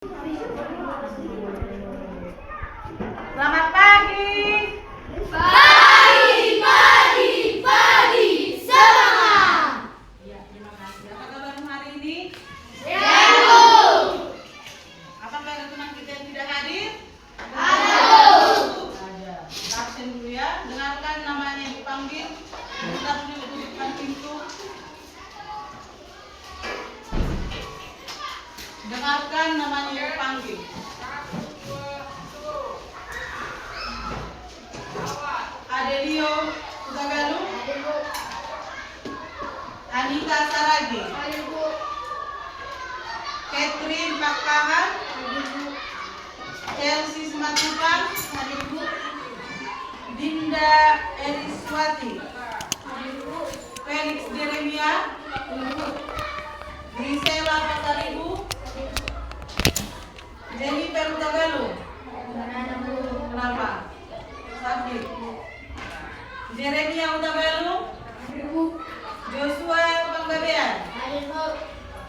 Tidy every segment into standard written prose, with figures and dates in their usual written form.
Selamat pagi. Pagi, semangat. Ya, terima kasih. Apa kabar hari ini? Halo. Apakah ada teman kita yang tidak hadir? Halo. Ada. Kita absen dulu ya. Dengarkan namanya yang dipanggil. Kita dulu di depan pintu. Dengarkan namanya yang dipanggil. Adelio Utagalu, Anita Saragi, Catherine Pakahan, Chelsea Sematukan, Dinda Eriswati, Felix Jeremia, Grisela Pasaribu, Jennifer Utagalu. Kenapa? Sakit. Jeremia Utagalu, Joshua Panggabean,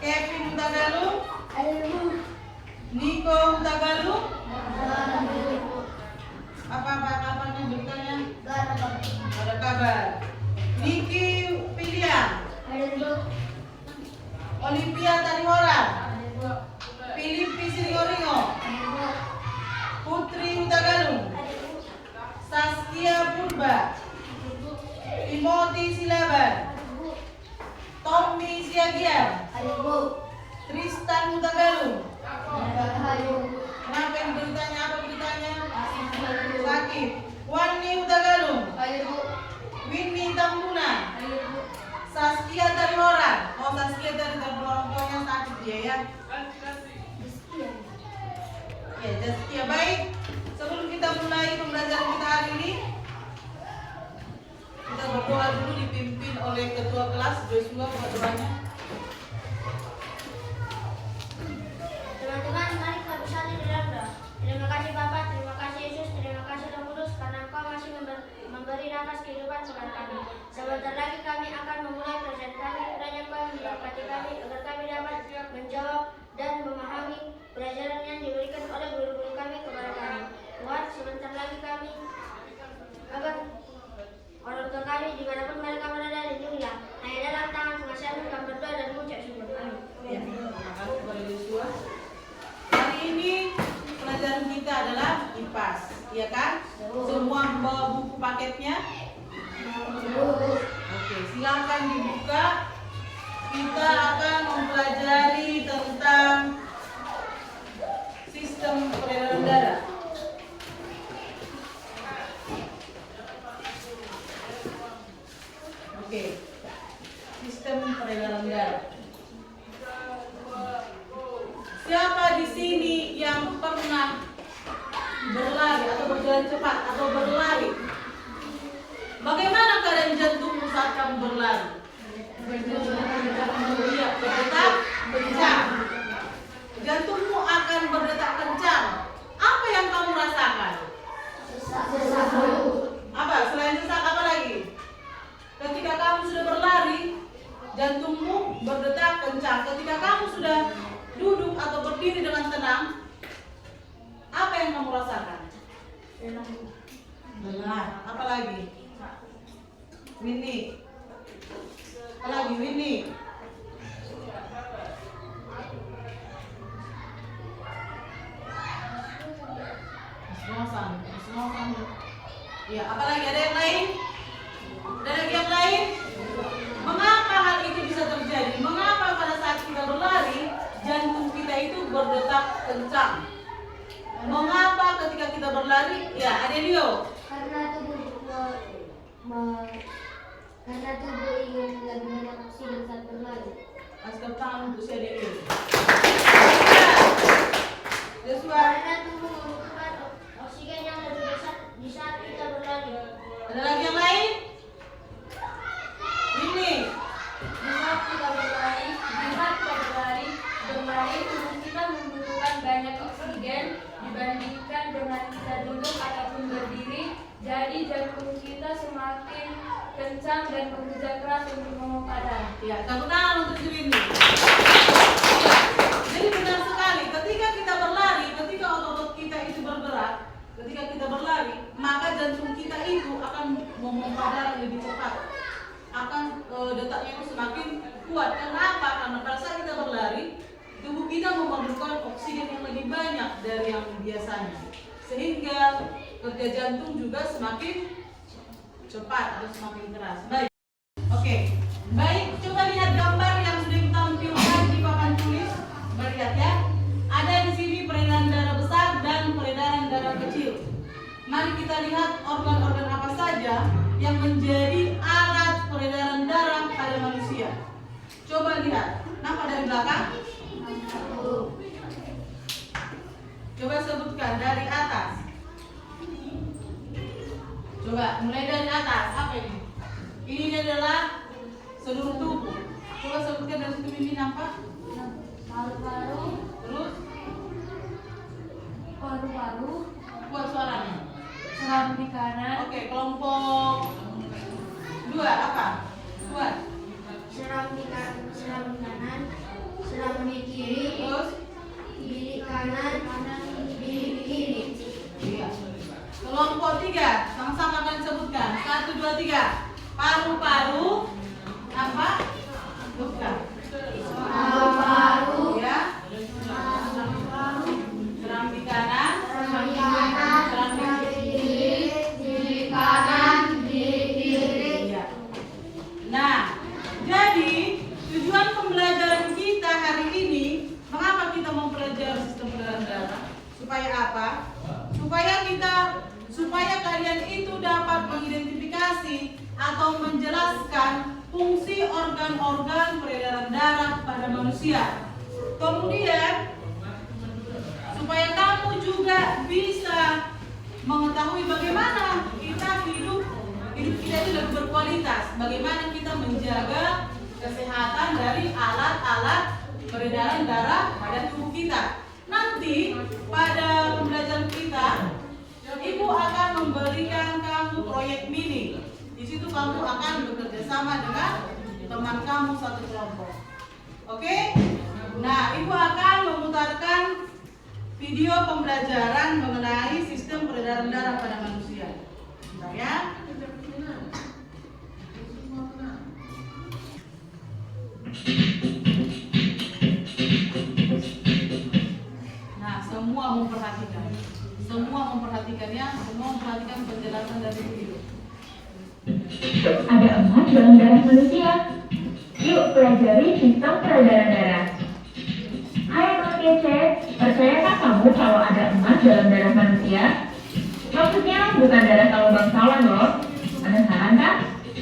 Kevin Utagalu, Nico Utagalu. Apa kabarnya beritanya? Ada kabar. Niki Pilihan, Olivia Tanihora, Philip Pisirioringo, Putri Utagalu, Saskia Purba, Timothy Silaban, Tommy Siagian, Tristan Utagalu. Kenapa yang beritanya? Apa beritanya? Sakit. Wani Utagalu, Winnie Tambuna, Saskia Tanihora. Oh, Saskia dari orang tuanya sakit dia ya. Ya, Saskia. Baik. Sebelum kita mulai pembelajaran kita hari ini, kita berdoa dulu dipimpin oleh ketua kelas Joshua. Doanya. Teman-teman, mari kita bersatu di dalam doa. Terima kasih Bapa, terima kasih Yesus, terima kasih Roh Kudus karena Engkau masih memberi nafas kehidupan kepada kami. Sebentar lagi kami akan memulai pelajaran kami. Kiranya Engkau memberkati kami agar kami dapat menjawab dan memahami pelajaran yang diberikan oleh guru-guru kami kepada kami. Tuhan, sebentar lagi kami agar orang tua kami dimanapun mereka berada lindungilah. Hanya dalam tangan pengasihan-Mu kami berdoa dan mengucap syukur. Amin. Ya, terima kasih kepada Joshua. Hari ini pelajaran kita adalah IPAS, ya kan? Semua membawa buku paketnya. Oke, silakan dibuka. Kita akan mempelajari tentang sistem peredaran darah. Oke, sistem peredaran darah. Siapa di sini yang pernah berlari atau berjalan cepat atau berlari? Bagaimana keadaan jantungmu saat kamu berlari? Iya, berdetak kencang. Jantungmu akan berdetak kencang. Apa yang kamu rasakan? Apa? Selain sesak apa lagi? Ketika kamu sudah berlari, jantungmu berdetak kencang. Ketika kamu sudah duduk atau berdiri dengan tenang, apa yang kamu rasakan? Lelah. Apa lagi? Winnie. Apa lagi Winnie? Semua. Ya, apa lagi? Ada yang lain? Ada lagi yang lain? Mengapa hal itu bisa terjadi? Mengapa pada saat kita berlari jantung kita itu berdetak kencang? Mengapa ketika kita berlari? Ya, Adelio. Karena tubuh ingin lebih banyak oksigen saat berlari. Kasih tangan untuk si Adelio. Joshua. Karena tubuh membutuhkan oksigen yang lebih besar di saat kita berlari. Ada lagi yang lain? Ini. Di saat kita berlari, tubuh kita membutuhkan banyak oksigen dibandingkan dengan kita duduk ataupun berdiri. Jadi jantung kita semakin kencang dan bekerja keras untuk memompa darah. Ya, tepuk tangan untuk si Winnie. Jadi benar sekali, ketika kita berlari membutuhkan oksigen yang lebih banyak dari yang biasanya, sehingga kerja jantung juga semakin cepat atau semakin keras. Baik, oke, baik. Coba lihat gambar yang sudah ditampilkan di papan tulis. Lihat ya, ada di sini peredaran darah besar dan peredaran darah kecil. Mari kita lihat organ-organ apa saja yang menjadi alat peredaran darah pada manusia. Coba lihat, nampak dari belakang? Coba sebutkan dari atas. Coba mulai dari atas, apa ini? Ini adalah seluruh tubuh. Coba sebutkan dari situ, ini nampak? Paru-paru, Terus paru-paru, kuat suaranya. serambi kanan, Oke, kelompok 2 apa? Kuat. Serambi kanan, serambi kiri, Terus bilik kanan, bilik kiri. iya. Kelompok 3, sama-sama kalian sebutkan. 1, 2, 3. Paru-paru apa? Bukan. Paru-paru, Ya. Serambi kanan, serambi kanan, serambi kiri, bilik kanan, bilik kiri. iya. Nah, jadi tujuan pembelajaran kita hari ini, mengapa kita mempelajari sistem peredaran darah? Supaya apa? Supaya kalian itu dapat mengidentifikasi atau menjelaskan fungsi organ-organ peredaran darah pada manusia. Kemudian supaya kamu juga bisa mengetahui bagaimana hidup kita itu lebih berkualitas, bagaimana kita menjaga kesehatan dari alat-alat peredaran darah pada tubuh kita. Nanti pada pembelajaran kita, Ibu akan memberikan kamu proyek mini. Di situ kamu akan bekerja sama dengan teman kamu satu kelompok. Oke? Nah, Ibu akan memutarkan video pembelajaran mengenai sistem peredaran darah pada manusia. Bentar ya. Nah, semua memperhatikan. Semua memperhatikan penjelasan dari video. Ada emas dalam darah manusia. Yuk pelajari sistem peredaran darah. Hai anak kece, percayakah kamu kalau ada emas dalam darah manusia? Maksudnya bukan darah kalau bangsawan loh. Penasaran kan?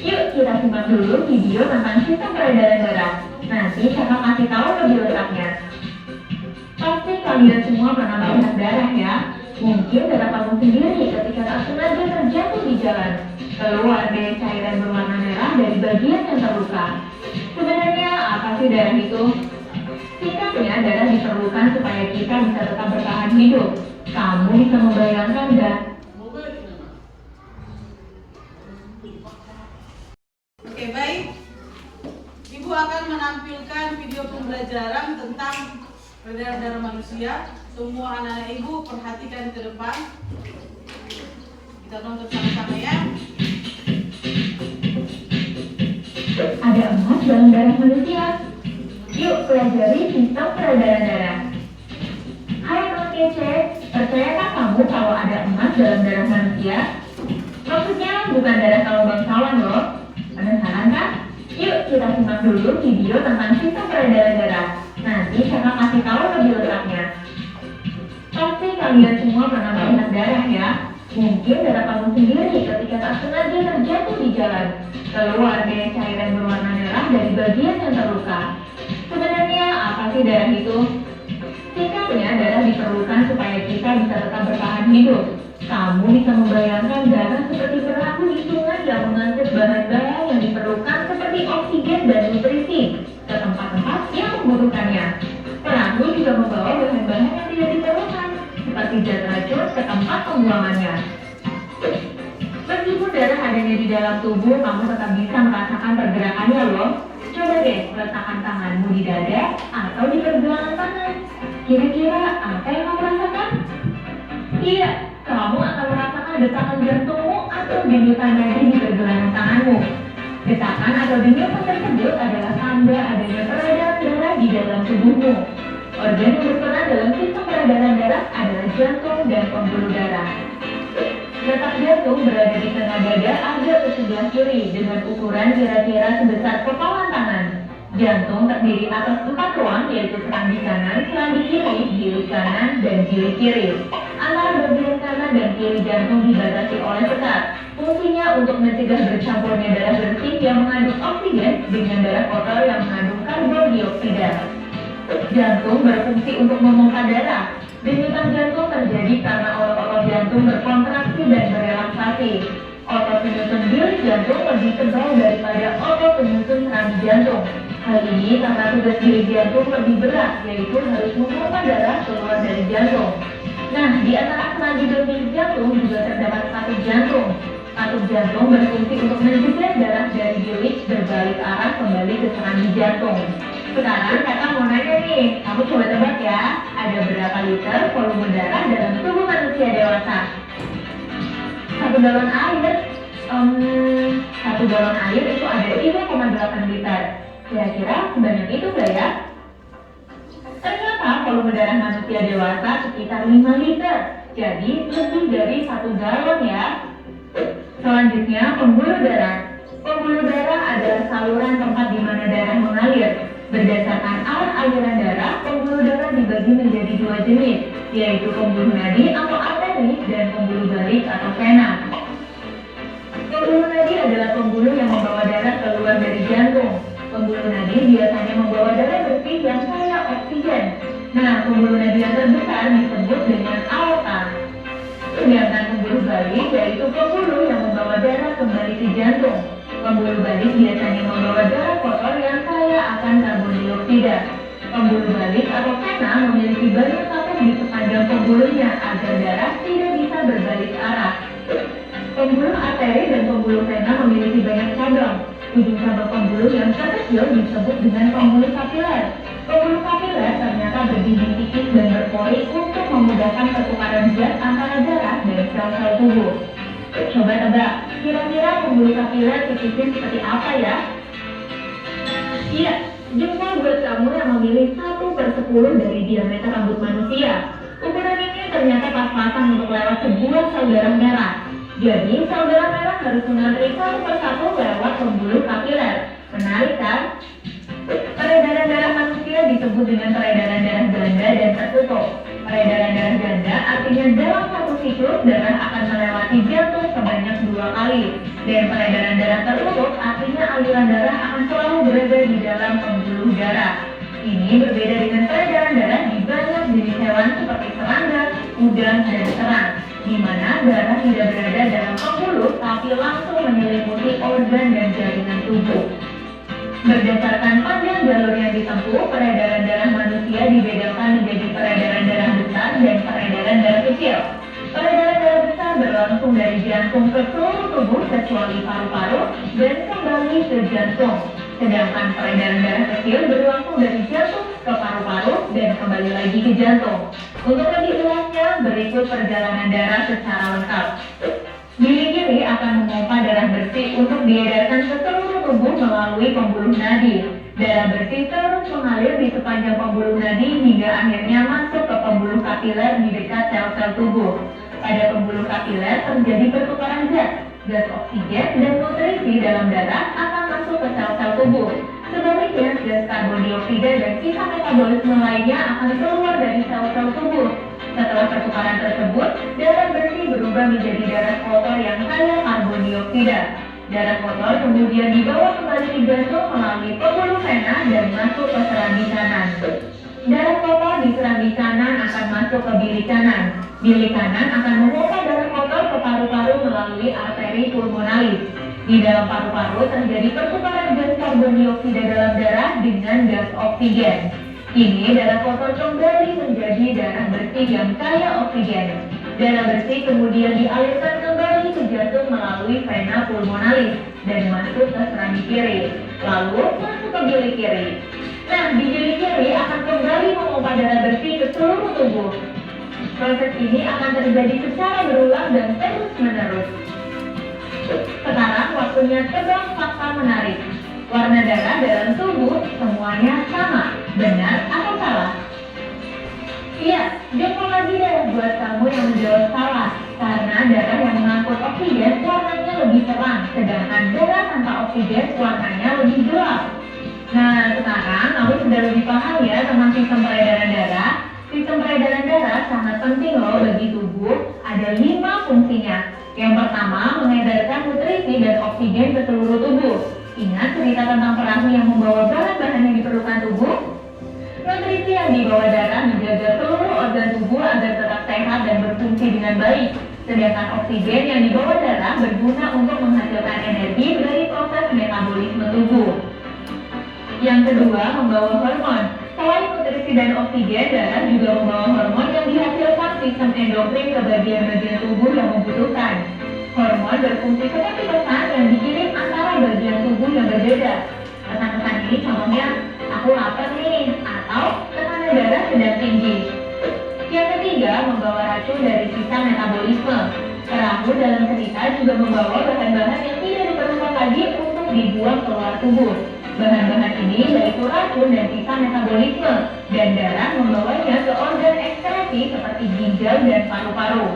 Yuk kita simak dulu video tentang sistem peredaran darah. Nanti kakak kasih tahu lebih lengkapnya. Pasti kalian semua pernah melihat darah ya. Mungkin darah kamu sendiri ketika tak sengaja terjatuh di jalan. Keluar dari cairan berwarna merah dari bagian yang terluka. Sebenarnya apa sih darah itu? Singkatnya, darah diperlukan supaya kita bisa tetap bertahan hidup. Kamu bisa membayangkan nggak? Oke, baik. Ibu akan menampilkan video pembelajaran tentang peredaran darah manusia. Semua anak-anak ibu perhatikan ke depan. Kita nonton sama-sama ya. Ada emas dalam darah manusia. Yuk pelajari sistem peredaran darah. Hai anak kece, percayakah kamu kalau ada emas dalam darah manusia? Maksudnya bukan darah kalau bangsawan loh. Penasaran kan? Yuk kita simak dulu video tentang sistem peredaran darah. Nanti kakak kasih tahu lebih lengkapnya. Pasti kalian semua pernah melihat darah ya. Mungkin darah kamu sendiri ketika tak sengaja terjatuh di jalan. Keluar dari cairan berwarna merah dari bagian yang terluka. Sebenarnya apa sih darah itu? Singkatnya, darah diperlukan supaya kita bisa tetap bertahan hidup. Kamu bisa membayangkan darah seperti perahu di sungai yang mengangkut bahan-bahan yang diperlukan seperti oksigen dan nutrisi ke tempat-tempat yang membutuhkannya. Perahu juga membawa bahan-bahan yang tidak diperlukan seperti zat racun ke tempat pembuangannya. Meskipun darah adanya di dalam tubuh, kamu tetap bisa merasakan pergerakannya loh. Coba deh letakkan tanganmu di dada atau di pergelangan tangan. Kira-kira apa yang kamu rasakan? Iya, kamu akan merasakan detakan jantungmu atau denyutan nadi di pergelangan tanganmu. Detakan atau denyutan tersebut adalah tanda adanya peredaran darah di dalam tubuhmu. Organ yang berperan dalam jantung dan pembuluh darah. Letak jantung berada di tengah dada agak ke sebelah kiri dengan ukuran kira-kira sebesar kepalan tangan. Jantung terdiri atas 4 ruang, yaitu serambi kanan, serambi kiri, gili kanan, dan gili kiri. Antara bagian kanan dan kiri jantung dibatasi oleh sekat. Fungsinya untuk mencegah bercampurnya darah bersih yang mengandung oksigen dengan darah kotor yang mengandung karbon dioksida. Jantung berfungsi untuk memompa darah. Denyutan jantung terjadi karena otot-otot jantung berkontraksi dan berelaksasi. Otot penyusun bilik jantung lebih tebal daripada otot penyusun serambi jantung. Hal ini karena tugas bilik jantung lebih berat, yaitu harus memompa darah keluar dari jantung. Nah, di antara serambi dan bilik jantung juga terdapat katup jantung. Katup jantung berfungsi untuk mencegah darah dari bilik berbalik arah kembali ke serambi jantung. Sekarang kakak mau nanya nih, kamu coba tebak ya, ada berapa liter volume darah dalam tubuh manusia dewasa? Satu galon air itu ada 3,8 liter. Kira-kira sebanyak itu nggak ya? Ternyata volume darah manusia dewasa sekitar 5 liter, jadi lebih dari 1 galon ya. Selanjutnya, pembuluh darah. Pembuluh darah adalah saluran tempat di mana darah mengalir. Berdasarkan alat aliran darah, pembuluh darah dibagi menjadi 2 jenis, yaitu pembuluh nadi atau arteri dan pembuluh balik atau vena. Pembuluh nadi adalah pembuluh yang membawa darah keluar dari jantung. Pembuluh nadi biasanya membawa darah bersih yang kaya oksigen. Nah, pembuluh nadi yang terbesar disebut dengan aorta. Sedangkan pembuluh balik yaitu pembuluh yang membawa darah kembali ke jantung. Pembuluh balik biasanya membawa darah kotor yang kaya akan karbon dioksida. Pembuluh balik atau vena memiliki banyak katup di sepanjang pembuluhnya agar darah tidak bisa berbalik arah. Pembuluh arteri dan pembuluh vena memiliki banyak cabang. Ujung cabang pembuluh yang terkecil disebut dengan pembuluh kapiler. Pembuluh kapiler ternyata berdinding tipis dan berpori untuk memudahkan pertukaran zat antara darah dan sel-sel tubuh. Coba tebak, kira-kira pembuluh kapiler tipisnya seperti apa ya? Iya, jempol buat kamu yang memilih 1/10 dari diameter rambut manusia. Ukuran ini ternyata pas-pasan untuk lewat sebuah sel darah merah. Jadi, sel darah merah harus mengantri 1/1 lewat pembuluh kapiler. Menarik kan? Peredaran darah manusia disebut dengan peredaran darah ganda dan tertutup. Peredaran darah ganda artinya dalam satu siklus darah akan melewati jantung sebanyak 2 kali. Dan peredaran darah tertutup artinya aliran darah akan selalu berada di dalam pembuluh darah. Ini berbeda dengan peredaran darah di banyak jenis hewan seperti serangga, udang, dan serang, di mana darah tidak berada dalam pembuluh tapi langsung menyelimuti organ dan jaringan tubuh. Berdasarkan panjang jalur yang ditempuh, peredaran darah manusia dibedakan menjadi peredaran darah besar dan peredaran darah kecil. Peredaran darah besar berlangsung dari jantung ke seluruh tubuh kecuali paru-paru dan kembali ke jantung. Sedangkan peredaran darah kecil berlangsung dari jantung ke paru-paru dan kembali lagi ke jantung. Untuk lebih jelasnya, berikut perjalanan darah secara lengkap. Bilik kiri akan memompa darah bersih untuk diedarkan ke seluruh tubuh melalui pembuluh nadi. Darah bersih terus mengalir di sepanjang pembuluh nadi hingga akhirnya masuk ke pembuluh kapiler di dekat sel-sel tubuh. Pada pembuluh kapiler terjadi pertukaran zat, gas oksigen dan nutrisi dalam darah akan masuk ke sel-sel tubuh. Sebaliknya, gas karbon dioksida dan sisa metabolisme lainnya akan keluar dari sel-sel tubuh. Setelah pertukaran tersebut, darah bersih berubah menjadi darah kotor yang kaya karbon dioksida. Darah kotor kemudian dibawa kembali ke jantung melalui pembuluh vena dan masuk ke serambi kanan. Darah kotor di serambi kanan akan masuk ke bilik kanan. Bilik kanan akan memompa darah kotor ke paru-paru melalui arteri pulmonalis. Di dalam paru-paru terjadi pertukaran gas karbon dioksida dalam darah dengan gas oksigen. Kini darah kotor kembali menjadi darah bersih yang kaya oksigen. Darah bersih kemudian dialirkan kembali ke jantung melalui vena pulmonalis dan masuk ke serambi kiri, lalu masuk ke bilik kiri. Nah, di bilik kiri akan kembali memompa darah bersih ke seluruh tubuh. Proses ini akan terjadi secara berulang dan terus-menerus. Sekarang waktunya tebak fakta menarik. Warna darah dalam tubuh semuanya sama, benar atau salah? Iya, jempol lagi deh buat kamu yang menjawab salah. Karena darah yang mengangkut oksigen warnanya lebih terang, sedangkan darah tanpa oksigen warnanya lebih gelap. Nah, sekarang kamu sudah lebih paham ya tentang sistem peredaran darah. Sistem peredaran darah sangat penting loh bagi tubuh. Ada 5 fungsinya. Yang pertama, mengedarkan nutrisi dan oksigen ke seluruh tubuh. Ingat cerita tentang perahu yang membawa bahan-bahan yang diperlukan tubuh? Nutrisi yang dibawa darah menjaga seluruh organ tubuh agar tetap sehat dan berfungsi dengan baik. Sedangkan oksigen yang dibawa darah berguna untuk menghasilkan energi dari proses metabolisme tubuh. Yang kedua, membawa hormon. Selain nutrisi dan oksigen, darah juga membawa hormon yang dihasilkan sistem endokrin ke bagian-bagian tubuh yang membutuhkan. Hormon berfungsi seperti pesan yang dikirim antara bagian tubuh yang berbeda. Pesan-pesan ini contohnya, aku lapar nih, atau tekanan darah sedang tinggi. Yang ketiga, membawa racun dari sisa metabolisme. Perahu dalam cerita juga membawa bahan-bahan yang tidak diperlukan lagi untuk dibuang keluar tubuh. Bahan-bahan ini yaitu racun dan sisa metabolisme, dan darah membawanya ke organ ekskresi seperti ginjal dan paru-paru.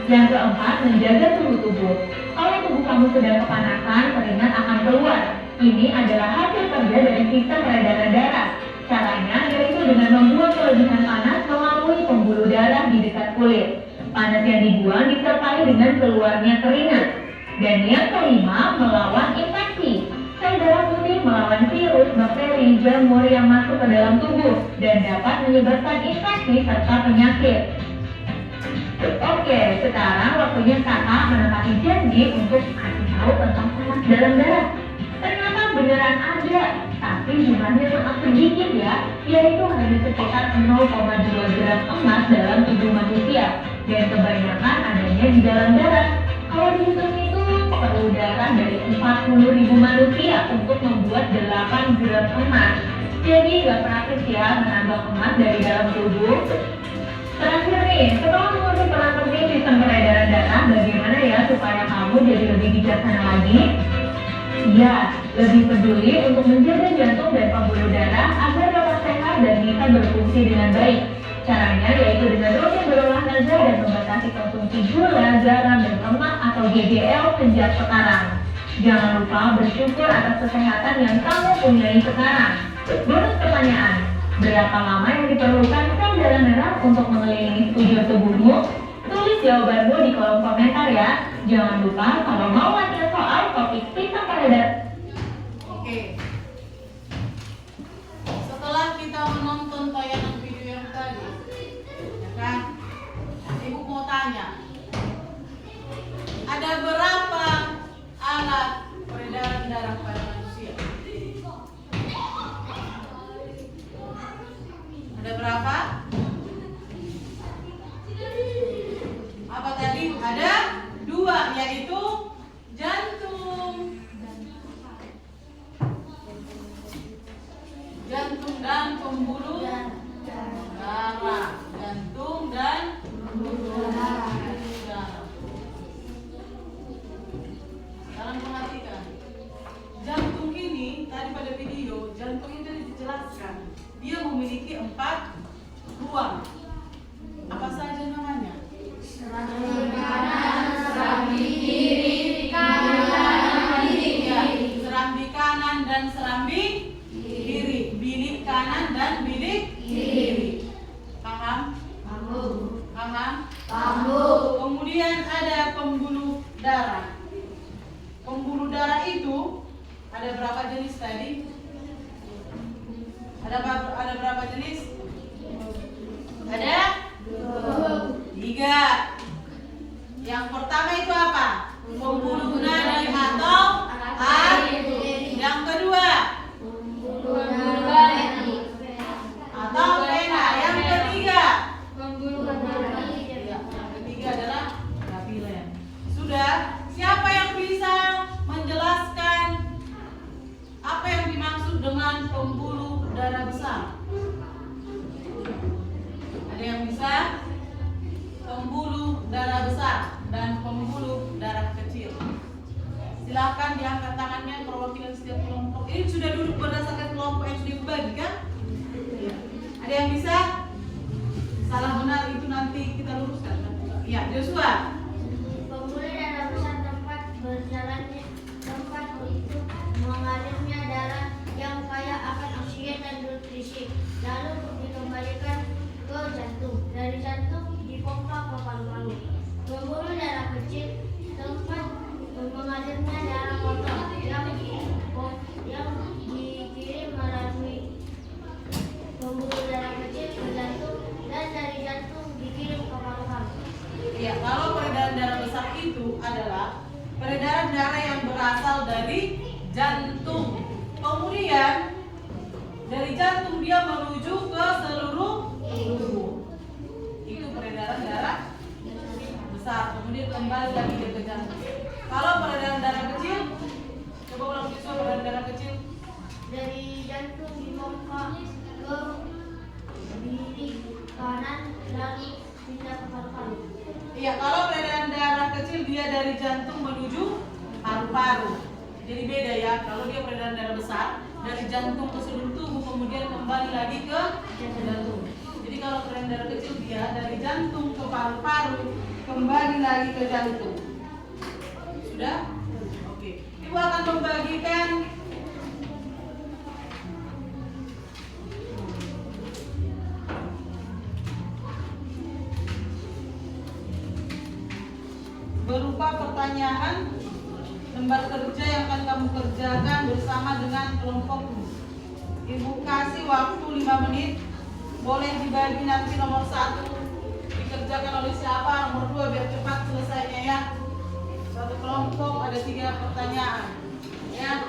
Yang keempat, menjaga suhu tubuh. Kalau tubuh kamu sedang kepanasan, keringat akan keluar. Ini adalah hasil kerja dari sistem peredaran darah. Caranya yaitu dengan membuang kelebihan panas melalui pembuluh darah di dekat kulit. Panas yang dibuang disertai dengan keluarnya keringat. Dan yang kelima, melawan infeksi. Sel darah putih melawan virus, bakteri, jamur yang masuk ke dalam tubuh dan dapat menyebabkan infeksi serta penyakit. Oke, sekarang waktunya kakak menepati janji untuk kasih tahu tentang panas dalam darah. Ternyata beneran ada, tapi jumlahnya sangat sedikit ya, yaitu hanya sekitar 0,2 gram emas dalam tubuh manusia, dan kebanyakan adanya di dalam darah. Kalau dihitung itu perlu darah dari 40.000 manusia untuk membuat 8 gram emas. Jadi gak praktis ya menambah emas dari dalam tubuh. Terakhir nih, setelah mengerti peran penting sistem peredaran darah, bagaimana ya supaya kamu jadi lebih bijaksana lagi? Ya, lebih peduli untuk menjaga jantung dan pembuluh darah agar dapat sehat dan bisa berfungsi dengan baik. Caranya yaitu dengan rutin berolahraga dan membatasi konsumsi gula, garam, dan lemak atau GGL sejak sekarang. Jangan lupa bersyukur atas kesehatan yang kamu punyai sekarang. Bonus pertanyaan, berapa lama yang diperlukan sel darah merah untuk mengelilingi sekujur tubuhmu? Tulis jawabanmu di kolom komentar ya. Jangan lupa kalau mau latihan soal topik sistem peredaran. Oke. Setelah kita menonton tayangan video yang tadi, ya kan? Ibu mau tanya, ada berapa alat peredaran darah pada manusia? Ada berapa? Apa tadi? Ada 2, yaitu jantung. Jantung dan pembuluh darah. Jantung dan pembuluh darah. Kalian perhatikan. Jantung ini tadi pada video, jantung ini dijelaskan. Dia memiliki 4 ruang. Apa saja namanya? Serambi kanan, serambi kiri, kanan, kiri. Serambi kanan dan serambi kiri. Bilik kanan dan bilik kiri. Paham? Paham? Kemudian ada pembuluh darah. Pembuluh darah itu ada berapa jenis tadi? Ada berapa jenis? Ada 3. Yang pertama itu apa? Pembuluh nadi atau artery. Yang kedua atau vena. Yang ketiga yang ketiga adalah kapiler. Sudah. Siapa yang bisa menjelaskan apa yang dimaksud dengan pembuluh darah besar? Ada yang bisa? Pembuluh darah besar dan pembuluh darah kecil. Silakan diangkat tangannya perwakilan setiap kelompok. Ini sudah duduk berdasarkan kelompok yang sudah dibagi kan? Ada yang bisa? Ya, Joshua. Pembuluh darah besar tempat berjalannya tempat itu mengalirnya darah yang kaya akan oksigen dan nutrisi, lalu dikembalikan ke jantung. Dari jantung dipompa ke paru-paru. Pembuluh darah kecil tempat mengalirnya darah kotor yang dikirim melalui pembuluh darah kecil ke jantung dan dari jantung dikirim ke paru-paru. Ya, kalau peredaran darah besar itu adalah peredaran darah yang berasal dari jantung. Kemudian dari jantung dia menuju ke seluruh tubuh. Itu peredaran darah besar. Kemudian kembali lagi ke jantung. Kalau peredaran darah kecil, coba ulang visual peredaran darah kecil. Dari jantung dipompa ke bilik kanan lalu pindah ke paru-paru. Iya, kalau peredaran darah kecil dia dari jantung menuju paru-paru. Jadi beda ya, kalau dia peredaran darah besar dari jantung ke seluruh tubuh kemudian kembali lagi ke jantung. Jadi kalau peredaran darah kecil dia dari jantung ke paru-paru kembali lagi ke jantung. Sudah? Oke. Ibu akan membagikan berupa pertanyaan lembar kerja yang akan kamu kerjakan bersama dengan kelompokmu. Ibu kasih waktu 5 menit. Boleh dibagi nanti nomor 1 dikerjakan oleh siapa, nomor 2 biar cepat selesainya ya. Satu kelompok ada 3 pertanyaan. Ya.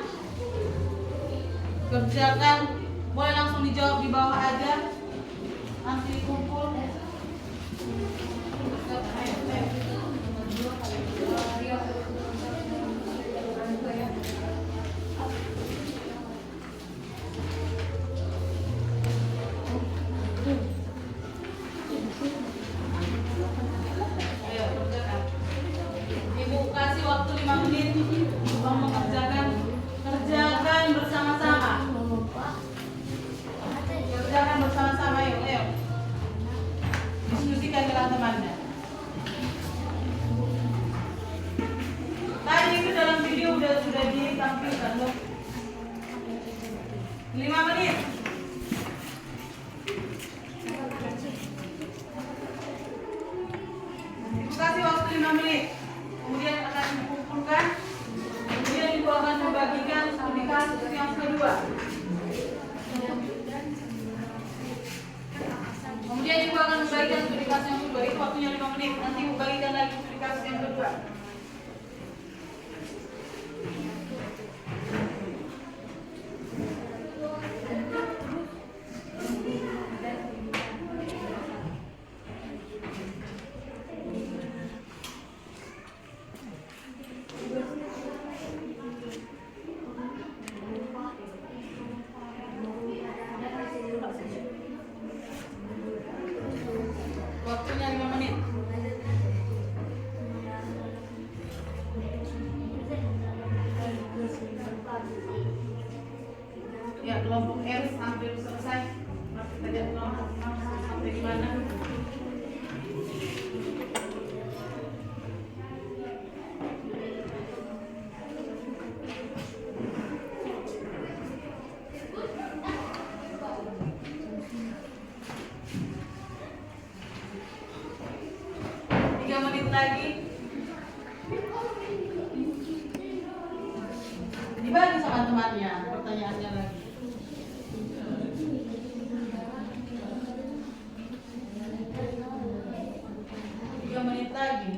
Kerjakan, boleh langsung dijawab di bawah aja. Nanti dikumpul. Ibu kasih waktu 5 menit untuk mengerjakan. Kerjakan bersama-sama. Kerjakan bersama-sama, ayo. Diskusikan dengan temannya. Tadi itu dalam video sudah ditampilkan loh. 5 menit. Ibu kasih waktu 5 menit. Kemudian akan dikumpulkan. Kemudian ibu akan membagikan studi kasus yang kedua. Kemudian ibu akan membagikan studi kasus yang kedua. Itu waktunya 5 menit. Nanti ibu bagikan lagi studi kasus yang kedua. Waktunya 5 menit. Ya, kelompok R hampir selesai. Kita lihat sampai di mana. Lagi dibagi sama temannya pertanyaannya lagi. Tiga menit lagi.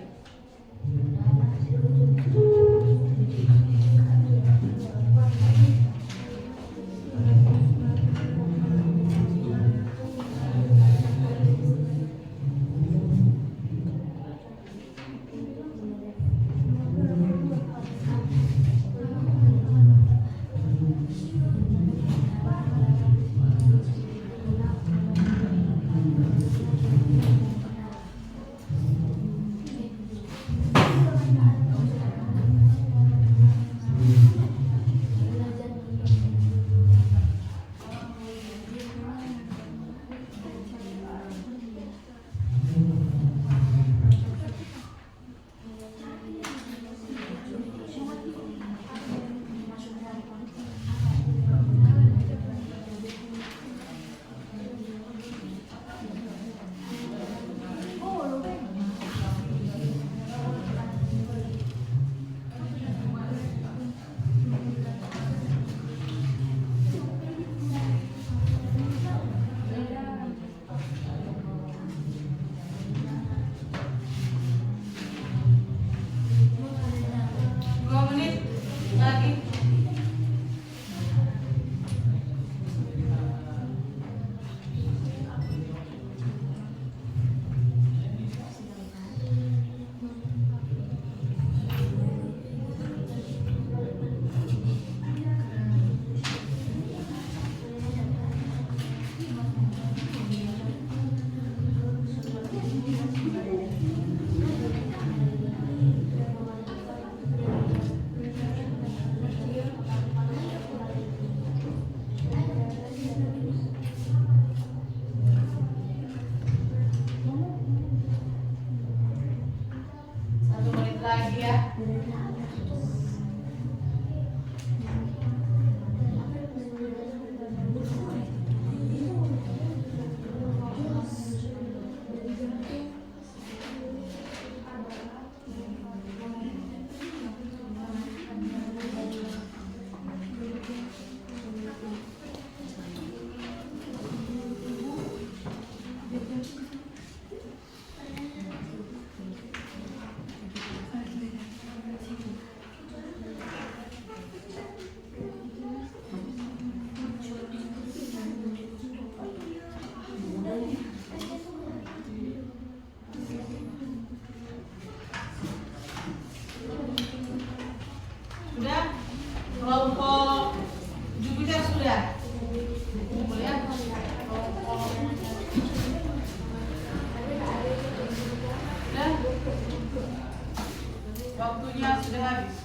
Waktunya sudah habis.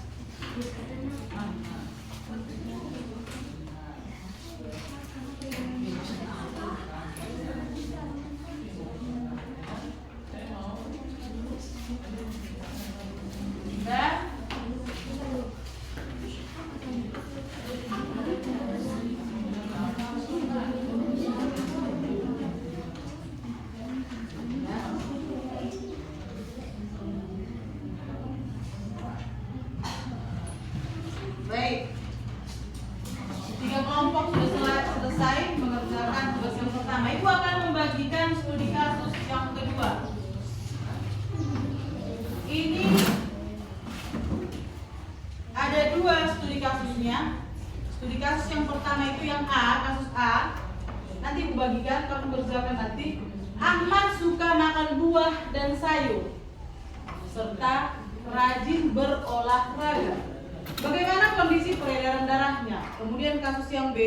Sudah? Baik, 3 kelompok sudah selesai mengerjakan tugas yang pertama. Ibu akan membagikan studi kasus yang kedua. Ini ada 2 studi kasusnya. Studi kasus yang pertama itu yang A, kasus A. Nanti ibu bagikan, kamu kerjakan nanti. Ahmad suka makan buah dan sayur serta rajin berolahraga. Bagaimana kondisi peredaran darahnya? Kemudian kasus yang B,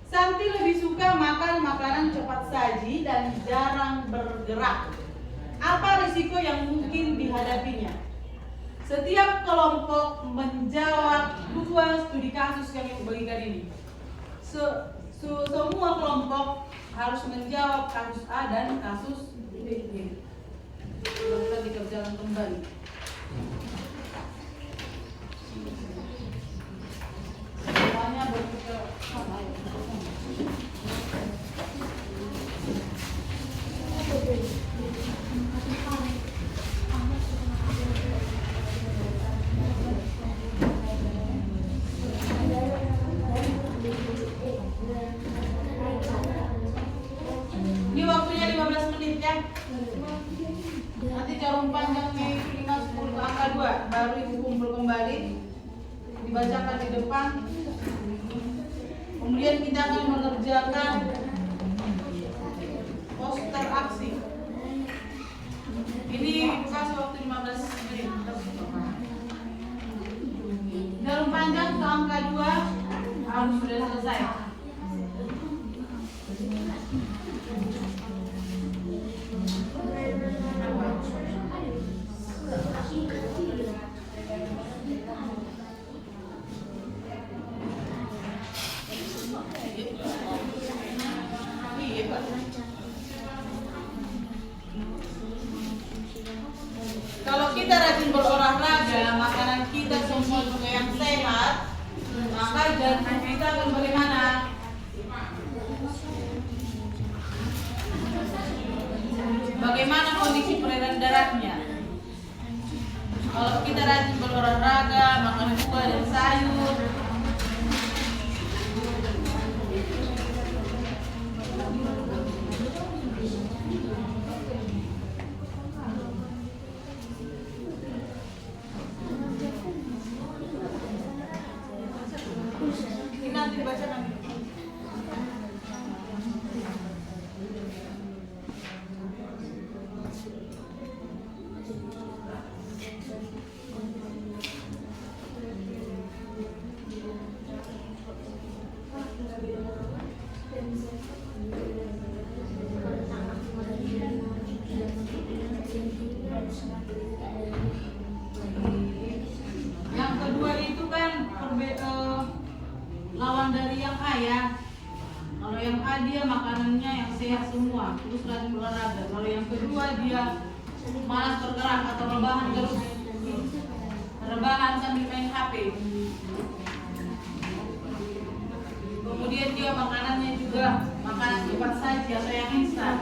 Santi lebih suka makan makanan cepat saji dan jarang bergerak. Apa risiko yang mungkin dihadapinya? Setiap kelompok menjawab 2 studi kasus yang ibu bagikan ini. Semua kelompok harus menjawab kasus A dan kasus B. Kita dikerjakan kembali. Semuanya berpikir sama ya. Ini waktunya 15 menit ya. Nanti jarum panjang nih 5, 10 ke angka 2 baru ibu kumpul kembali, dibacakan di depan. Kemudian kita akan mengerjakan poster aksi. Ini kasih waktu 15 menit. Jarum panjang ke angka 2 harus sudah selesai. Kalau kita rajin berolahraga, makanan kita semua juga yang sehat, maka jantung kita akan bagaimana? Bagaimana kondisi peredaran darahnya? Kalau kita rajin berolahraga, makan buah dan sayur, nanti dibaca nanti. Yang kedua itu kan lawan dari yang A ya. Kalau yang A dia makanannya yang sehat semua, terus rajin olahraga. Kalau yang kedua dia malas bergerak atau rebahan terus, rebahan sambil main HP. Kemudian dia makanannya juga makanan cepat saji atau yang instan.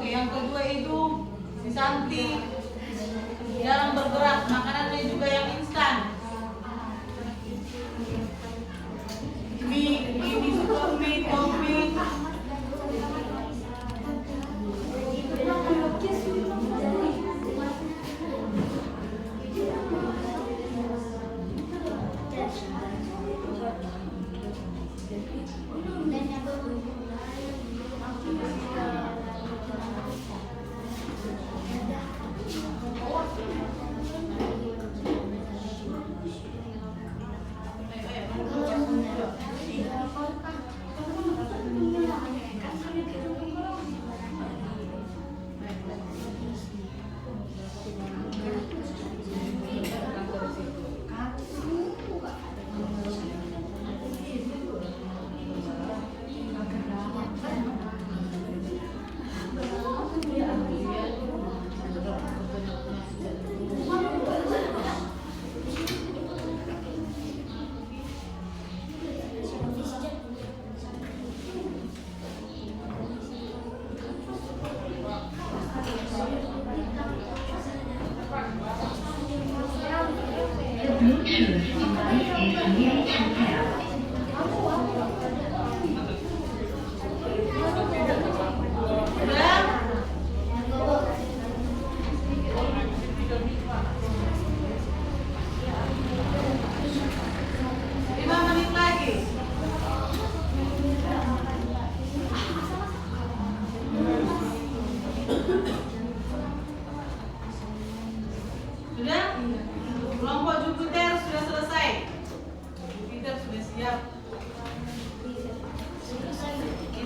Yang kedua itu si Santi jarang bergerak, makanannya juga yang instan. Mie suka mie, topping.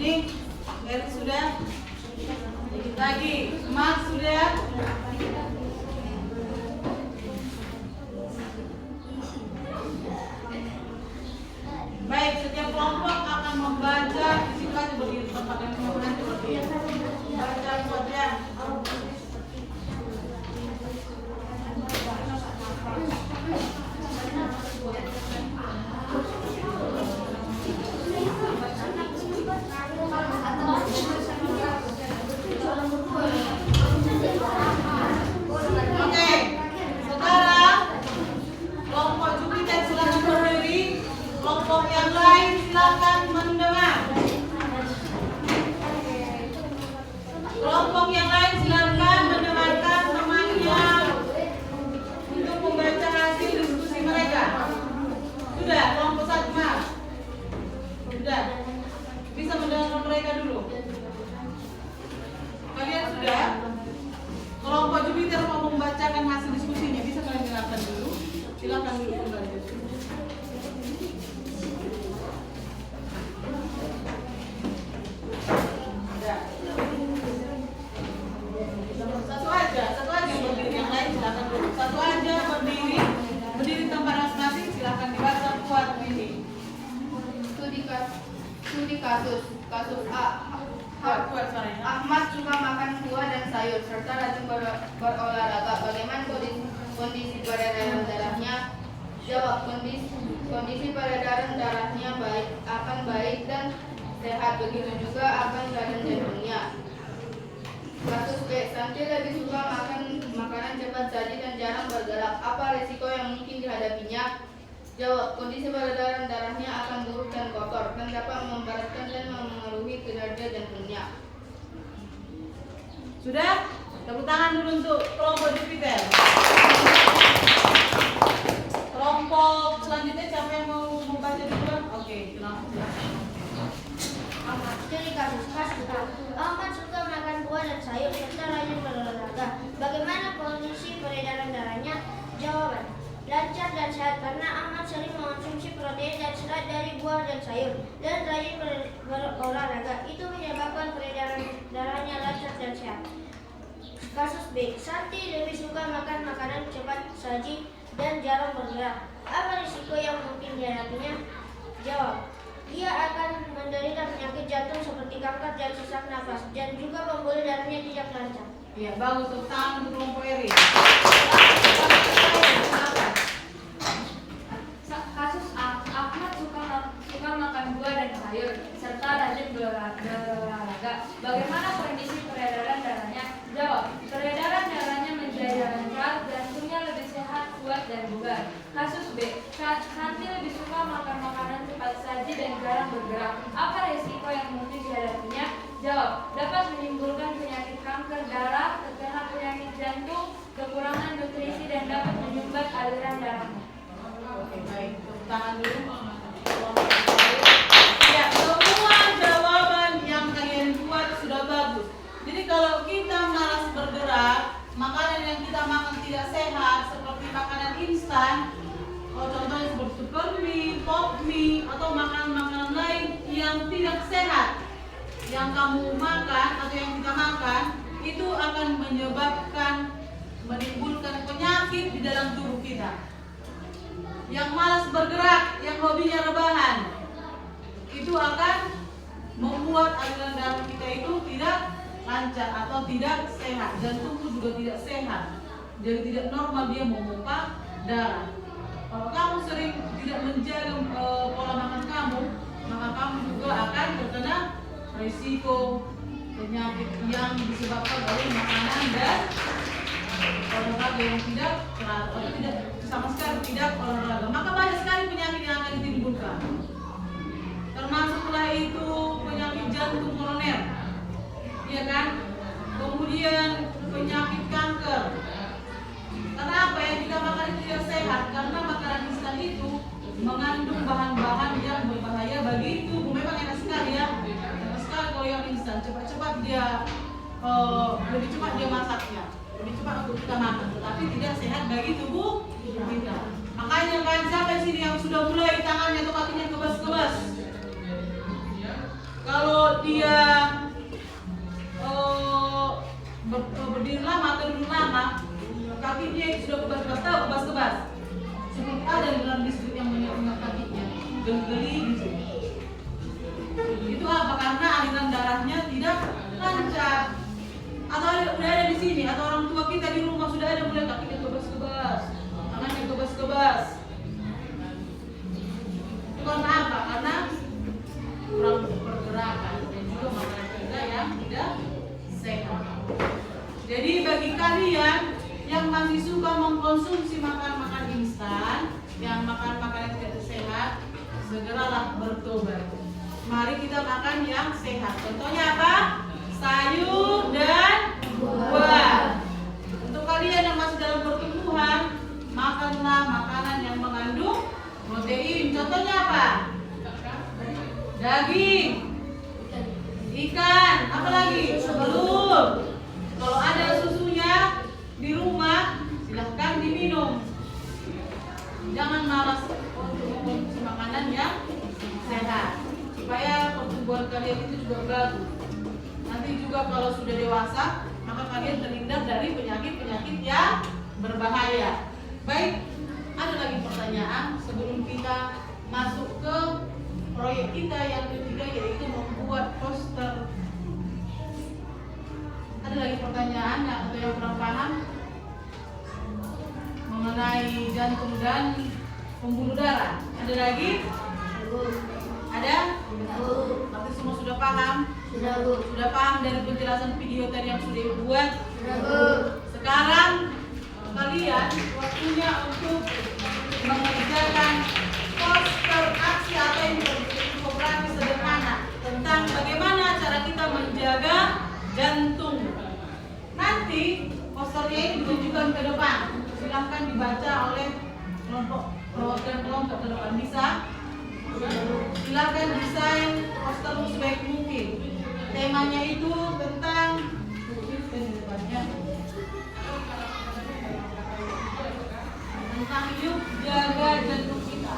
Ini Eri sudah. Lagi, Mas sudah. Baik, setiap kelompok akan membaca disiplin berdiri tempat yang kemudian berdiri. Baca saja. Oke, sekarang kelompok Jupiter silakan berdiri, kelompok yang lain silakan mendengar. Kelompok yang lain silakan mendengarkan temannya untuk membaca hasil diskusi mereka. Sudah, kelompok Satma. Sudah. Bisa mendengarkan mereka dulu. Kalian sudah? Kelompok Jupiter mau membacakan hasil diskusinya, bisa kalian dengarkan dulu. Silakan dulu kembali. Satu aja berdiri, yang lain silakan dulu. Satu aja berdiri tempat masing-masing, silakan dibaca kuat ini. Studi kasus A. Kuat suaranya. Ahmad suka makan buah dan sayur serta rajin berolahraga. Bagaimana kondisi peredaran darahnya? Jawab, kondisi peredaran darahnya akan baik dan sehat. Begitu juga akan keadaan jantungnya. Kasus B. Santi lebih suka makan makanan cepat saji dan jarang bergerak. Apa resiko yang mungkin dihadapinya? Jawab, kondisi peredaran darahnya akan buruk dan kotor dan dapat memberatkan dan memengaruhi kinerja jantungnya. Sudah? Tepuk tangan dulu untuk kelompok Jupiter. Kelompok selanjutnya siapa yang mau membaca duluan? Oke, silakan. Studi kasus A. Ahmad suka makan buah dan sayur serta rajin berolahraga. Bagaimana kondisi peredaran darahnya? Jawaban, lancar dan sehat karena Ahmad sering mengonsumsi protein dan serat dari buah dan sayur dan rajin berolahraga. Itu menyebabkan peredaran darahnya lancar dan sehat. Kasus B. Santi lebih suka makan makanan cepat saji dan jarang bergerak. Apa risiko yang mungkin dihadapinya? Jawab, dia akan menderita penyakit jantung seperti kanker dan sesak nafas dan juga pembuluh darahnya tidak lancar. Iya, bagus. Tepuk tangan untuk kelompok Eri. Kasus A. Ahmad suka makan buah dan sayur serta rajin berolahraga. Bagaimana kondisi peredaran darahnya? Jawab, peredaran darahnya menjadi lancar, jantungnya lebih sehat, kuat dan bugar. Kasus B. Santi lebih suka makan makanan cepat saji dan jarang bergerak. Apa resiko yang mungkin dihadapinya? Jawab, dapat menimbulkan penyakit kanker darah, terkena penyakit jantung, kekurangan nutrisi dan dapat menyumbat aliran darahnya. Oke, baik. Tepuk tangan dulu. Ya, semua jawaban yang kalian buat sudah bagus. Jadi kalau kita malas bergerak, makanan yang kita makan tidak sehat seperti makanan instan, contohnya seperti super mie, pop mie, atau makanan-makanan lain yang tidak sehat yang kamu makan atau yang kita makan, itu akan menimbulkan penyakit di dalam tubuh kita. Yang malas bergerak, yang hobinya rebahan, itu akan membuat aliran darah kita itu tidak lancar atau tidak sehat, jantungku juga tidak sehat, jadi tidak normal, dia memompa darah. Kalau kamu sering tidak menjaga pola makan kamu, maka kamu juga akan terkena risiko penyakit yang disebabkan oleh makanan dan olahraga yang tidak teratur atau tidak sama sekali tidak olahraga. Maka banyak sekali penyakit yang akan ditimbulkan. Termasuklah itu penyakit jantung koroner, ya kan? Kemudian penyakit kanker. Kenapa ya? Jika makan itu tidak sehat, karena makanan instan itu mengandung bahan-bahan yang berbahaya bagi tubuh. Memang enak sekali ya, enak sekali kalau yang instan, cepat-cepat dia lebih cepat dia masaknya, lebih cepat untuk kita makan, tetapi tidak sehat bagi tubuh kita. Makanya kan, siapa sini yang sudah mulai tangannya atau kakinya kebas-kebas? kalau dia berdiri lama atau duduk lama, kakinya sudah kebas-kebas. Seperti ada di dalam distrik yang menyebabkan kakinya geli-geli gitu. Itu apa? Karena aliran darahnya tidak lancar. Atau udah ada di sini, atau orang tua kita di rumah sudah ada mulai kakinya kebas-kebas, tangannya kebas-kebas. Itu karena apa? Karena kurang pergerakan dan juga makanan kita yang tidak sehat. Jadi bagi kalian yang masih suka mengkonsumsi makan-makan instan, yang makan makanan tidak sehat, segeralah bertobat. Mari kita makan yang sehat. Contohnya apa? Sayur dan buah. Untuk kalian yang masih dalam pertumbuhan, makanlah makanan yang mengandung protein. Contohnya apa? Daging, ikan, apa lagi? Telur. Kalau ada susunya di rumah, silahkan diminum. Jangan malas untuk mengkonsumsi makanan yang sehat, supaya pertumbuhan kalian itu juga bagus. Nanti juga kalau sudah dewasa, maka kalian terhindar dari penyakit-penyakit yang berbahaya. Baik, ada lagi pertanyaan sebelum kita masuk ke proyek kita yang ketiga, yaitu membuat poster. Ada lagi pertanyaan atau yang kurang paham mengenai jantung dan pembuluh darah? Ada lagi? Ada? Berarti semua sudah paham? Sudah paham dari penjelasan video tadi yang sudah Ibu buat? Sekarang kalian waktunya untuk mengerjakan poster aksi atau infografis sederhana tentang bagaimana cara kita menjaga jantung. Nanti posternya ini ditunjukkan ke depan. Silahkan dibaca oleh kelompok ke depan. Bisa? Silakan desain poster sebaik mungkin. Temanya itu tentang yuk jaga jantung kita.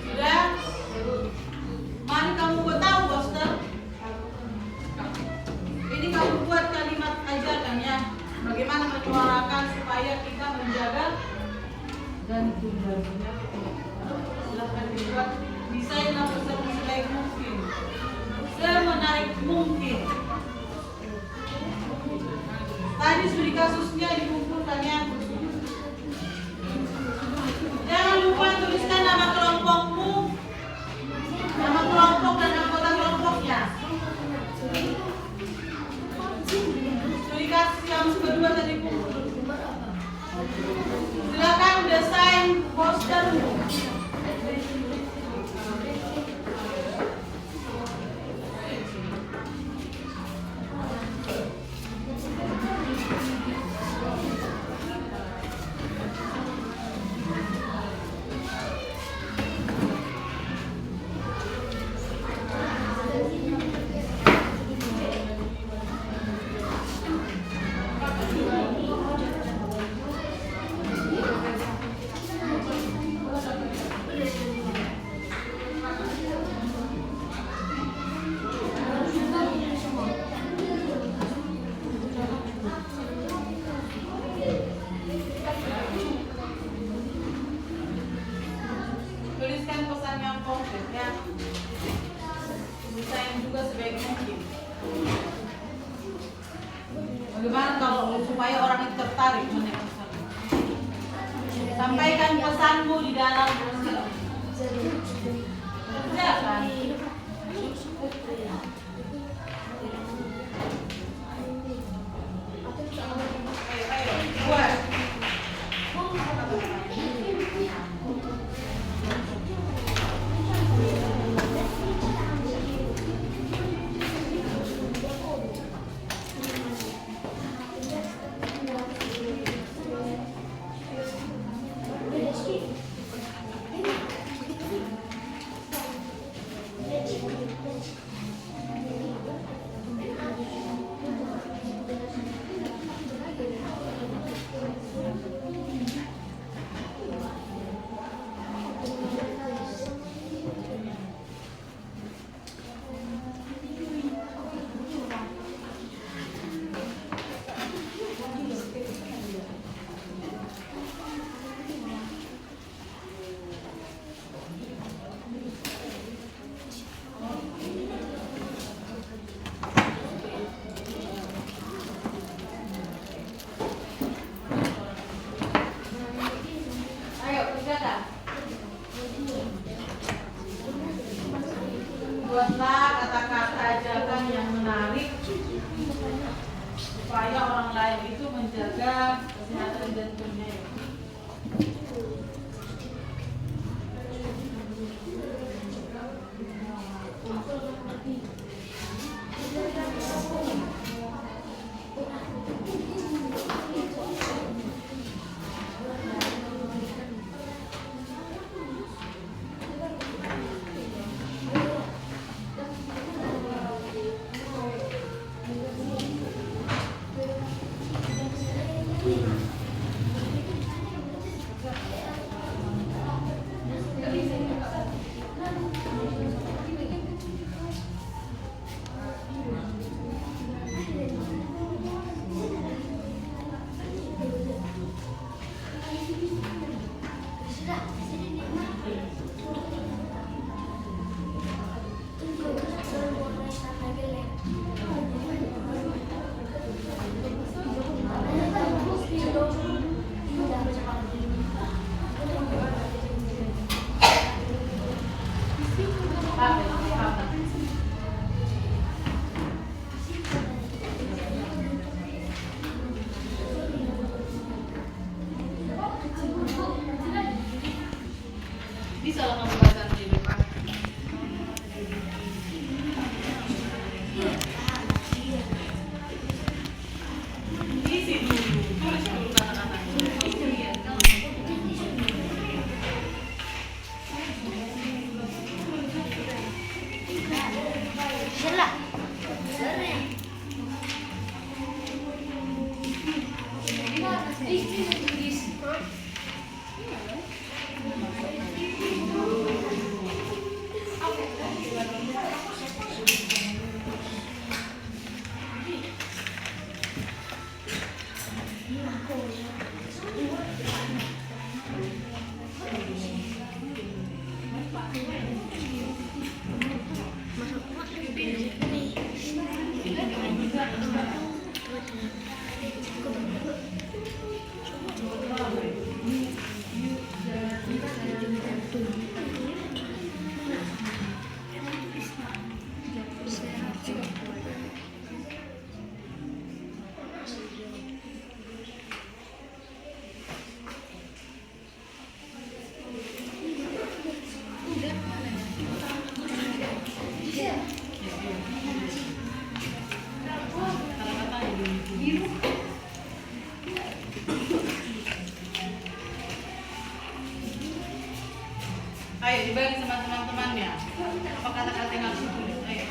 Sudah? Mari kamu tahu poster. Ini kamu buat kalimat ajakan ya. Bagaimana menyuarakan supaya kita menjaga jantung. Silahkan dibuat, desainlah poster sebaik mungkin, semenarik mungkin. Tadi studi kasusnya dikumpulkan ya. Jangan lupa tuliskan nama kelompokmu, nama kelompok dan anggota kelompoknya. Studi kasus yang kedua tadi kumpul. Silakan desain postermu. Tuliskan pesan yang konkret ya. Desain juga sebaik mungkin. Bagaimana kalau supaya orang itu tertarik menaik pesan? Sampaikan pesanmu di dalam poster. Kerjakan. Ayo, buat. orang lain itu menjaga kesehatan jantungnya. Bisa lah kamu baca di depan. Isi dulu, tulis dulu kata-katanya. Jelas. Ayo dibagi sama teman-temannya. Apa kata-kata yang harus ditulis? Ayo.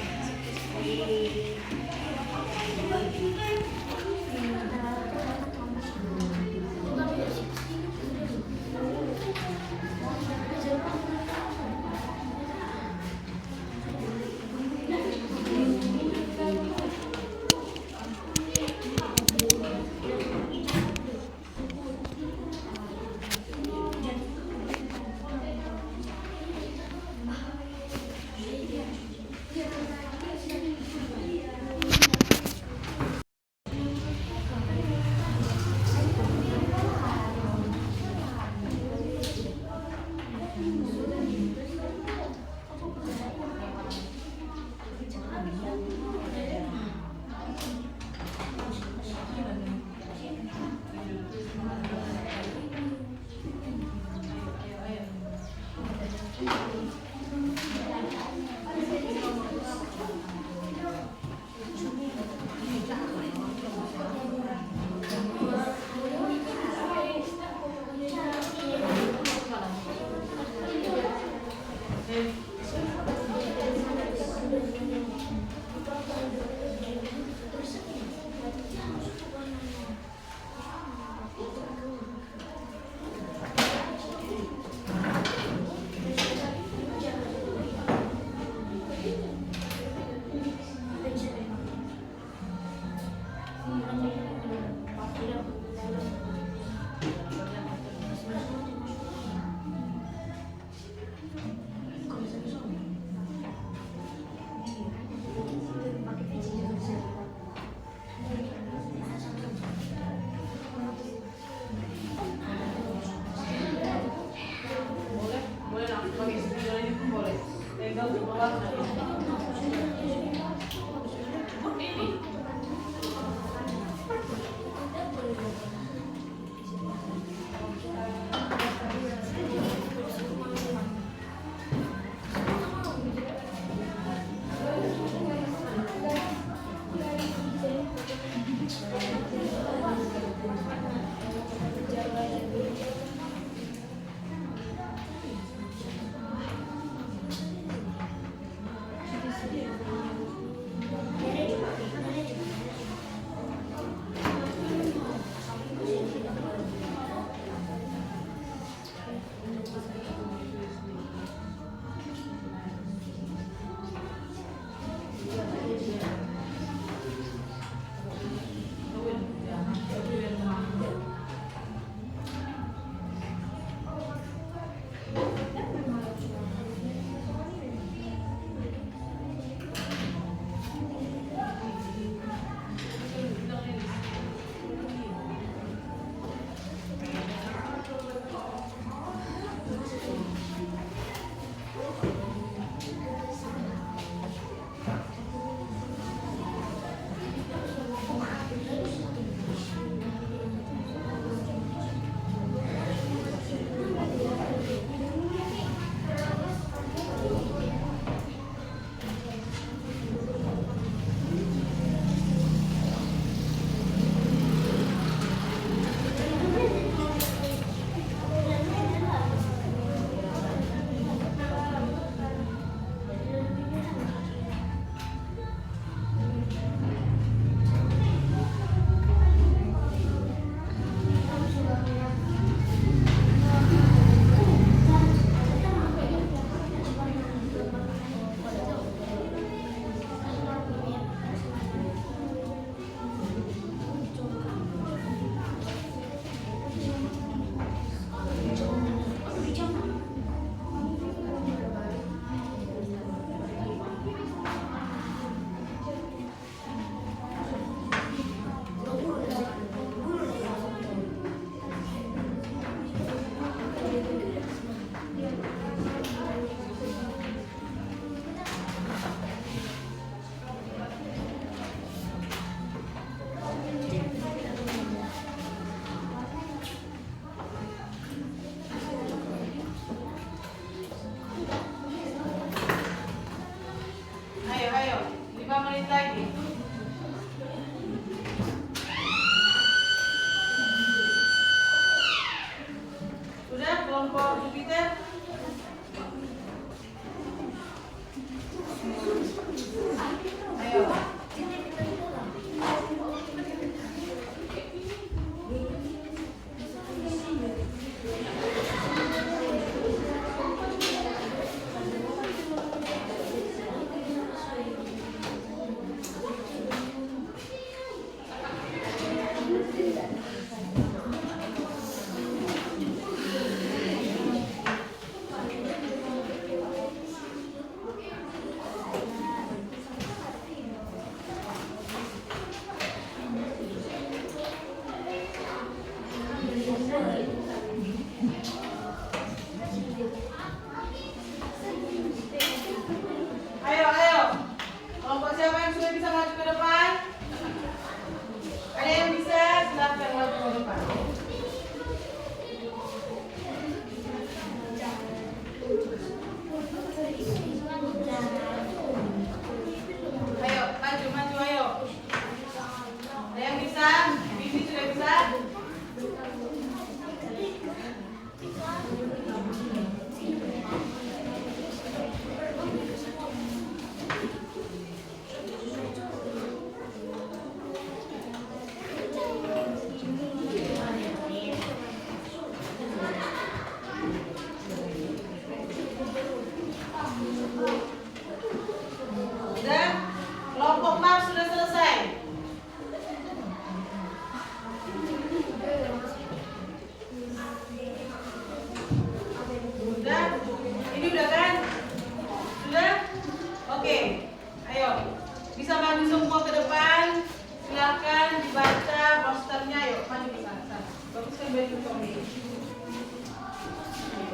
coba ditulis.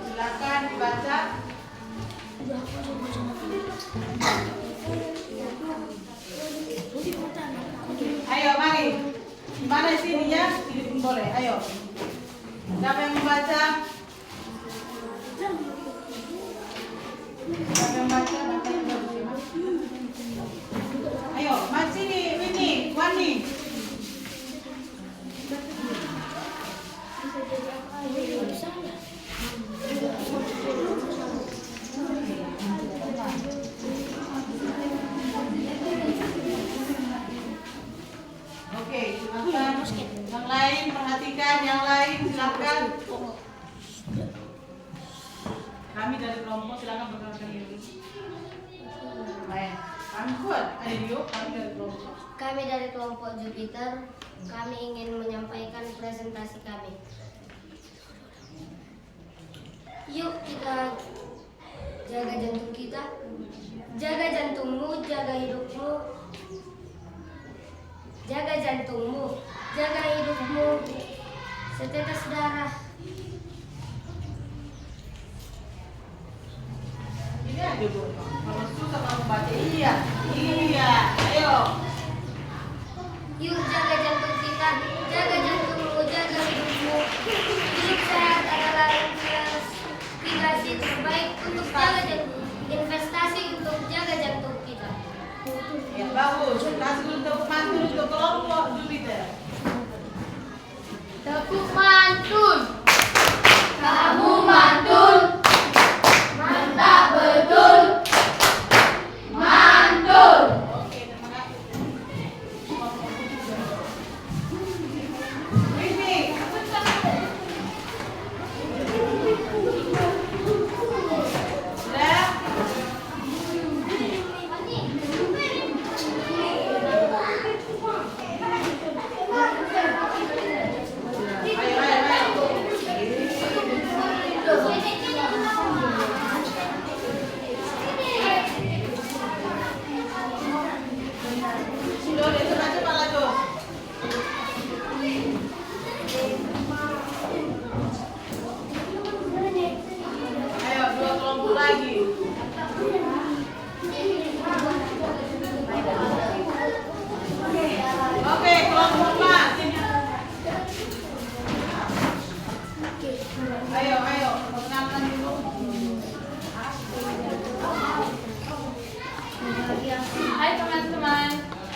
Silakan dibaca. Ayo, mari. Di mana sininya? Ini pun boleh. Ayo. Siapa yang membaca? Siapa yang baca? Baca yang bagus ya, Mas. Ayo, Mas sini, Winnie, Wani. Oke, silakan. Yang lain perhatikan, yang lain silakan. Kami dari kelompok silakan perkenalkan diri. Baik, kami kuat. Ada Dio, kami dari kelompok. Kami dari kelompok Jupiter, kami ingin menyampaikan presentasi kami. Yuk kita jaga jantung kita, jaga jantungmu, jaga hidupmu, jaga jantungmu, jaga hidupmu, setetes darah. Ini aja Bu. Kalau susah kalau membaca iya. Ayo. Yuk jaga jantung kita, jaga jantungmu, jaga hidupmu. Hidup sehat adalah investasi terbaik untuk jaga jantung, investasi untuk jaga jantung kita. Ya bagus. Kasih untuk mantul untuk kelompok Jupiter. Tepuk mantul. Kamu mantul. Mantap betul. Mantul. Oke, terima kasih. Winnie. Sudah? Sudah, itu aja malah tuh. Ayo, 2 kelompok lagi. Oke, kelompok Mas. Ayo, perkenalkan dulu. Hai teman-teman,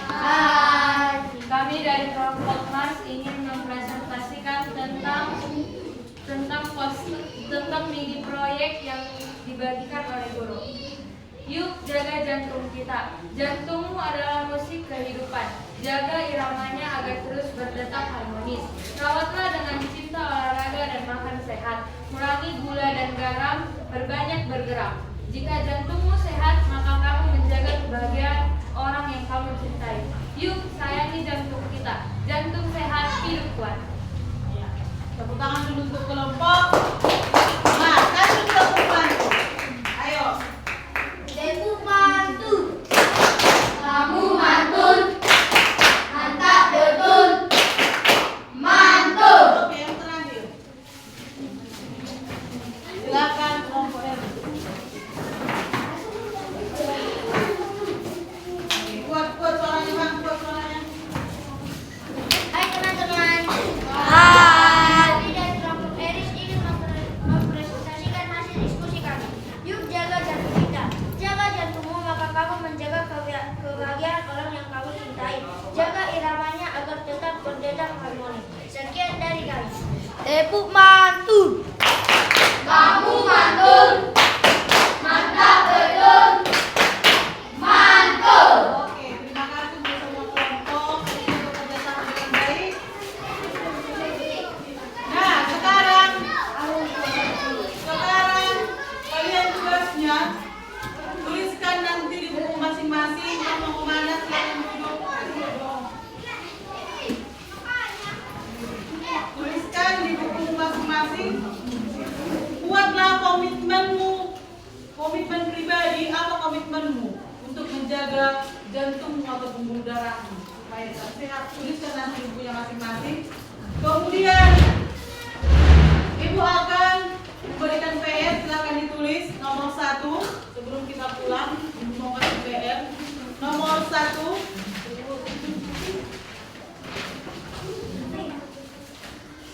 Hai. kami dari kelompok Mars ingin mempresentasikan tentang mini proyek yang dibagikan oleh guru. Yuk jaga jantung kita. Jantungmu adalah musik kehidupan. Jaga iramanya agar terus berdetak harmonis. Rawatlah dengan cinta olahraga dan makan sehat. Kurangi gula dan garam, berbanyak bergerak. Jika jantungmu sehat, maka kamu menjaga kebahagiaan orang yang kamu cintai. Yuk sayangi jantung kita. Jantung sehat, hidup kuat. Tepuk tangan dulu untuk kelompok. Nah, kasih tepuk tangan. Ayo. Tepuk mantul. Kamu mantul. Mantap betul. Mantul. Oke, yang terakhir. Silakan kelompok R. Kuat suaranya Bang, kuat suaranya. Hai teman-teman. Hai. Kami dari kelompok Eris ingin mempresentasikan hasil diskusi kami. Yuk jaga jantung kita. Jaga jantungmu, maka kamu menjaga kebahagiaan orang yang kamu cintai. Jaga iramanya agar tetap berdetak harmonis. Sekian dari kami. Tepuk mantul. Kamu mantul. Mantap betul. Mantul. Oke, terima kasih untuk semua kelompok untuk kerjasama dengan baik. Nah, sekarang kalian tugasnya tuliskan nanti di buku masing-masing. Kamu mau kemana silakan duduk. Tuliskan di buku masing-masing. Buatlah komitmen pribadi apa komitmenmu untuk menjaga jantung atau pembuluh darahmu supaya tetap sehat. Tuliskan nanti di bukunya masing-masing. Kemudian nomor 1.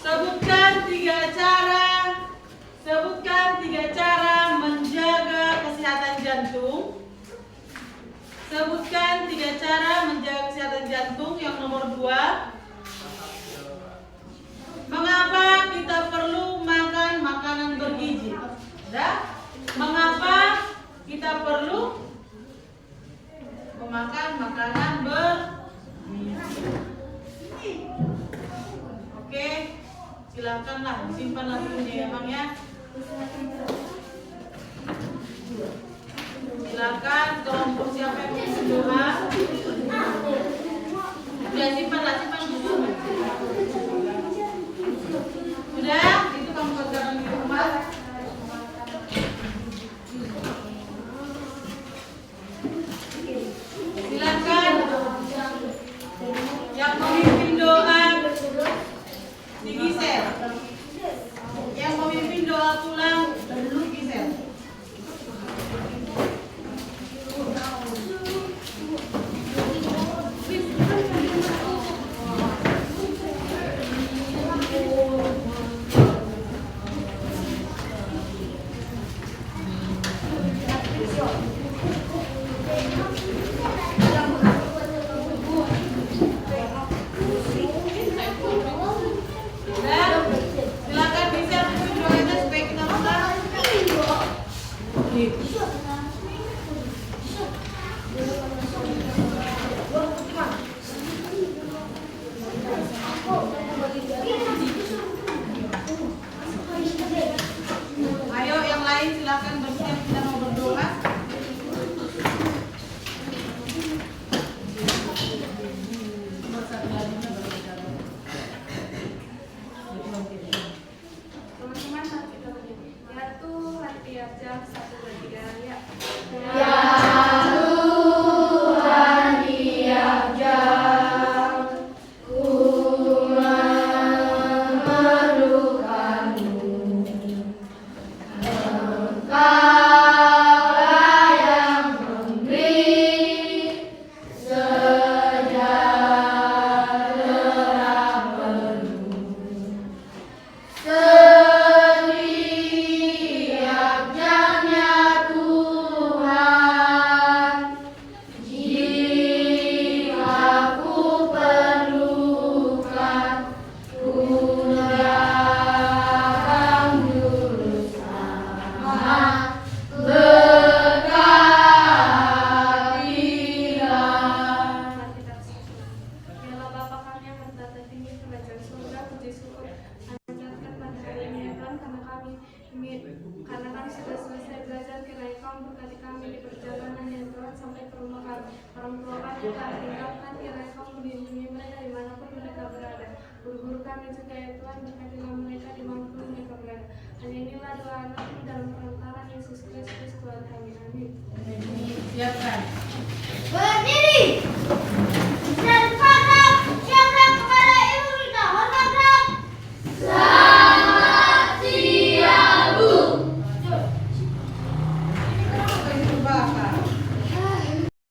Sebutkan tiga cara menjaga kesehatan jantung. Sebutkan 3 cara menjaga kesehatan jantung. Yang nomor 2, mengapa kita perlu makan makanan bergizi? Sudah? Mengapa kita perlu memakan makanan bergizi? Oke, silakanlah simpanlah dulunya ya Bang ya. Silakan kelompok siapa yang mau berdoa. Sudah simpan dulu. Sudah, itu kamu kerjakan di rumah. Silakan yang memimpin doa digeser. Yang memimpin doa pulang digeser. Silakan bisa memimpin doanya supaya kita pulang. Ayo yang lain silakan bersiap, kita mau berdoa. Teman-teman, mari kita berdiri. Ya Tuhan, tiap jam 1, 2, 3 ya. Biarlah Bapa kami yang bertata tinggi kerajaan surga, puji syukur panjatkan pada hari ini ya Tuhan, karena kami sudah selesai belajar, kiranya Kau memberkati kami di perjalanan ya Tuhan sampai ke rumah kami. Orang tua kami telah tinggalkan, kiranya Kau melindungi mereka dimanapun mereka berada. Guru-guru kami juga ya Tuhan, berkatilah mereka dimanapun mereka berada. Hanya inilah doa kami dalam perantaraan Yesus Kristus Tuhan kami. Amin. Siapkan. Berdiri.